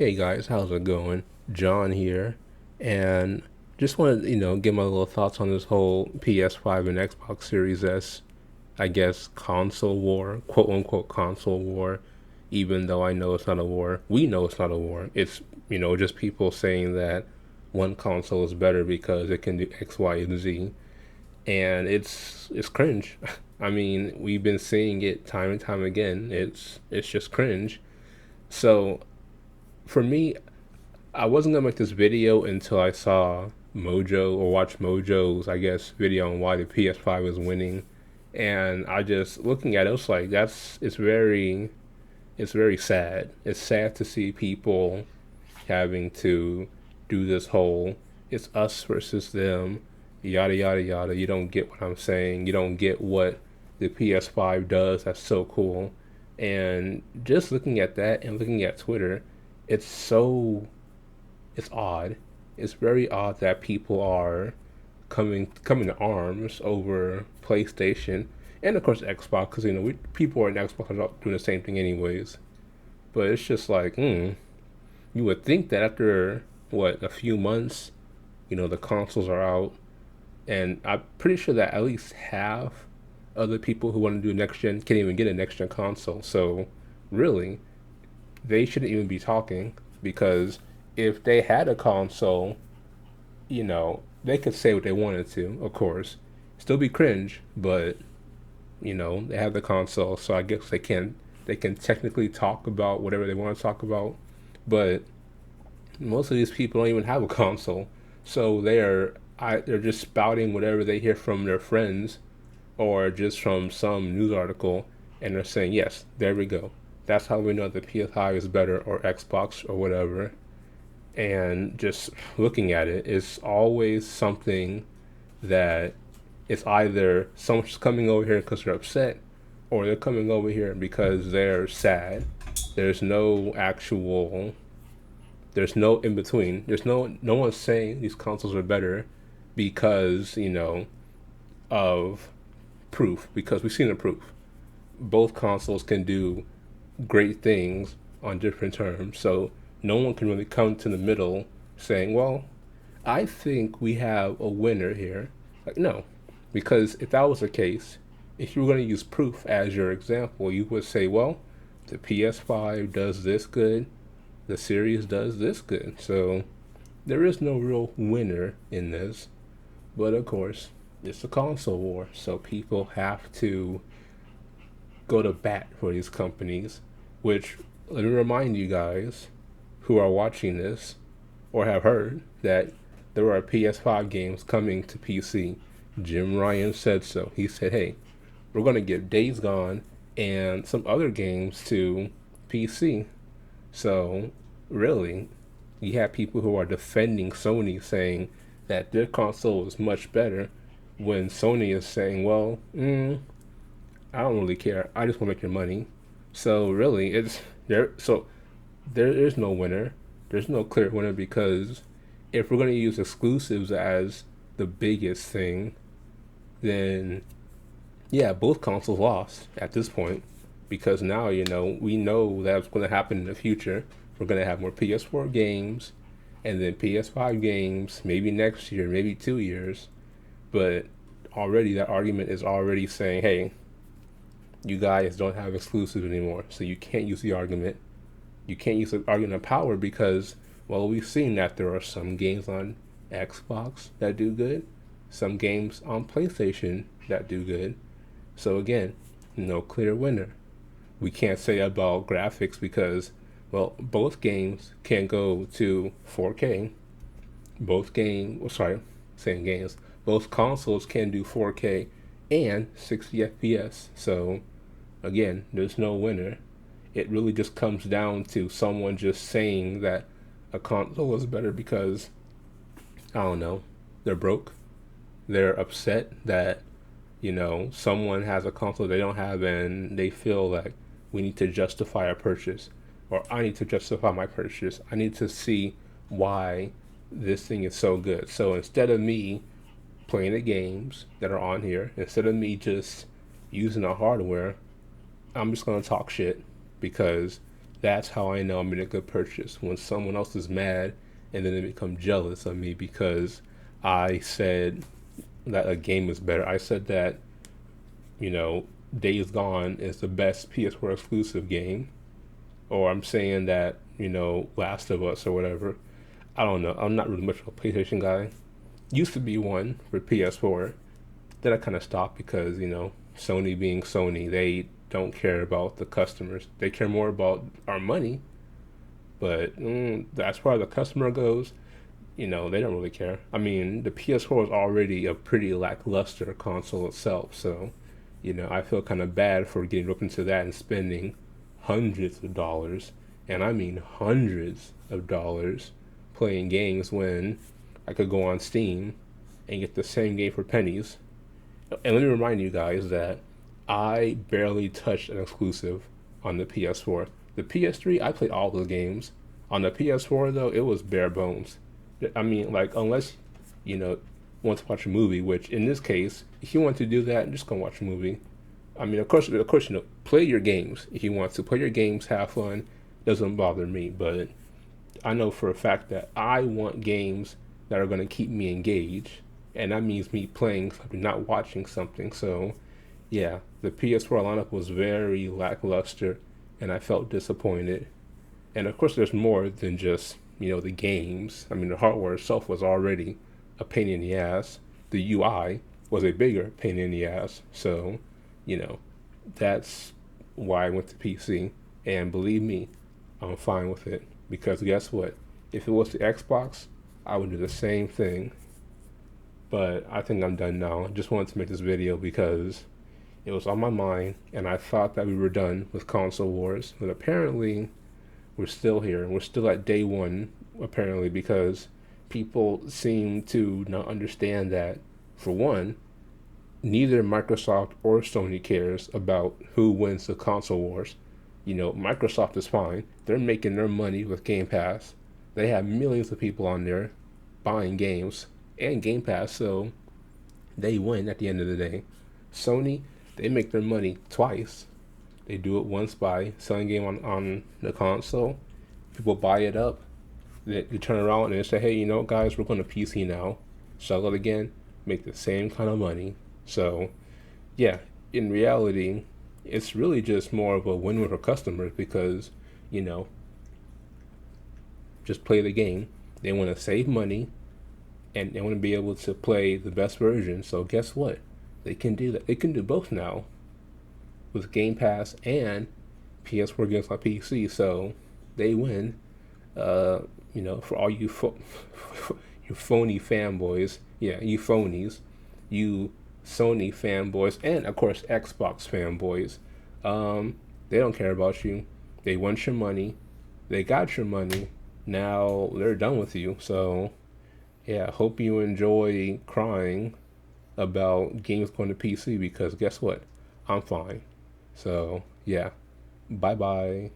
Hey guys, how's it going? John here, and just wanted to, give my little thoughts on this whole PS5 and Xbox Series S, I guess, console war, quote unquote console war, even though I know it's not a war. We know it's not a war. It's, just people saying that one console is better because it can do X, Y, and Z, and it's cringe. I mean, we've been seeing it time and time again. It's just cringe. So for me, I wasn't gonna make this video until I saw Mojo or watched Mojo's, I guess, video on why the PS5 is winning, and I just looking at it, it's like it's very sad. It's sad to see people having to do this whole it's us versus them, yada yada yada. You don't get what I'm saying. You don't get what the PS5 does. That's so cool. And just looking at that and looking at Twitter, it's so it's odd. It's very odd that people are coming to arms over PlayStation and of course Xbox because people are in Xbox are doing the same thing anyways. But it's just like, you would think that after what a few months, the consoles are out, and I'm pretty sure that at least half other people who want to do next gen can't even get a next gen console. So really, they shouldn't even be talking because if they had a console, they could say what they wanted to, of course. Still be cringe, but they have the console, so I guess they can technically talk about whatever they want to talk about. But most of these people don't even have a console, so they're just spouting whatever they hear from their friends or just from some news article, and they're saying, yes, there we go. That's how we know the PS5 is better or Xbox or whatever. And just looking at it, it's always something that it's either someone's coming over here because they're upset or they're coming over here because they're sad. There's no actual, there's no in between. No one's saying these consoles are better because, of proof, because we've seen the proof. Both consoles can do great things on different terms. So no one can really come to the middle saying, well, I think we have a winner here. Like, no, because if that was the case, if you were going to use proof as your example, you would say, well, the PS5 does this good, the series does this good. So there is no real winner in this. But of course, it's a console war, so people have to go to bat for these companies, which, let me remind you guys who are watching this or have heard that there are PS5 games coming to PC. Jim Ryan said so. He said, hey, we're going to get Days Gone and some other games to PC. So, really, you have people who are defending Sony saying that their console is much better when Sony is saying, well, I don't really care. I just want to make your money. So really, it's there. So there is no winner. There's no clear winner because if we're going to use exclusives as the biggest thing, then yeah, both consoles lost at this point because now we know that's going to happen in the future. We're going to have more PS4 games and then PS5 games maybe next year, maybe 2 years. But already that argument is already saying, hey, you guys don't have exclusives anymore, so you can't use the argument. You can't use the argument of power because, well, we've seen that there are some games on Xbox that do good, some games on PlayStation that do good. So again, no clear winner. We can't say about graphics because, well, both games can go to 4K. Both games, well, sorry, same games. Both consoles can do 4K and 60 FPS. So again, there's no winner. It really just comes down to someone just saying that a console is better because, I don't know, they're broke. They're upset that, someone has a console they don't have and they feel like we need to justify a purchase or I need to justify my purchase. I need to see why this thing is so good. So instead of me playing the games that are on here, instead of me just using the hardware, I'm just gonna talk shit because That's how I know I made a good purchase. When someone else is mad and then they become jealous of me because I said that a game is better. I said that, you know, Days Gone is the best PS4 exclusive game. Or I'm saying that, Last of Us or whatever. I don't know. I'm not really much of a PlayStation guy. Used to be one for PS4. Then I kind of stopped because, Sony being Sony, they don't care about the customers. They care more about our money. But as far as the customer goes, they don't really care. I mean, the PS4 is already a pretty lackluster console itself. So, I feel kind of bad for getting up into that and spending hundreds of dollars, and I mean hundreds of dollars, playing games when I could go on Steam and get the same game for pennies. And let me remind you guys that I barely touched an exclusive on the PS4. The PS3, I played all those games. On the PS4, though, it was bare bones. I mean, like, unless, you know, want to watch a movie, which in this case, if you want to do that, just go watch a movie. I mean, of course, play your games if you want to. Play your games, have fun. Doesn't bother me, but I know for a fact that I want games that are going to keep me engaged, and that means me playing something, not watching something. So, yeah, the PS4 lineup was very lackluster, and I felt disappointed. And of course, there's more than just the games. I mean, the hardware itself was already a pain in the ass. The UI was a bigger pain in the ass. So, you know, that's why I went to PC. And believe me, I'm fine with it because guess what? If it was the Xbox, I would do the same thing. But I think I'm done now. I just wanted to make this video because it was on my mind, and I thought that we were done with console wars, but apparently we're still here. We're still at day one, apparently, because people seem to not understand that, for one, neither Microsoft or Sony cares about who wins the console wars. Microsoft is fine. They're making their money with Game Pass. They have millions of people on there buying games and Game Pass, so they win at the end of the day. Sony, they make their money twice. They do it once by selling game on the console. People buy it up. They turn around and they say, hey, guys, we're going to PC now. Sell it again. Make the same kind of money. So, yeah, in reality, it's really just more of a win-win for customers because, just play the game. They want to save money and they want to be able to play the best version. So guess what? They can do that. They can do both now with Game Pass and PS4 games on PC. So they win. For all you you phony fanboys, yeah, you phonies, you Sony fanboys, and of course Xbox fanboys, they don't care about you. They want your money. They got your money. Now they're done with you. So yeah, hope you enjoy crying about games going to PC because guess what? I'm fine. So yeah, bye bye.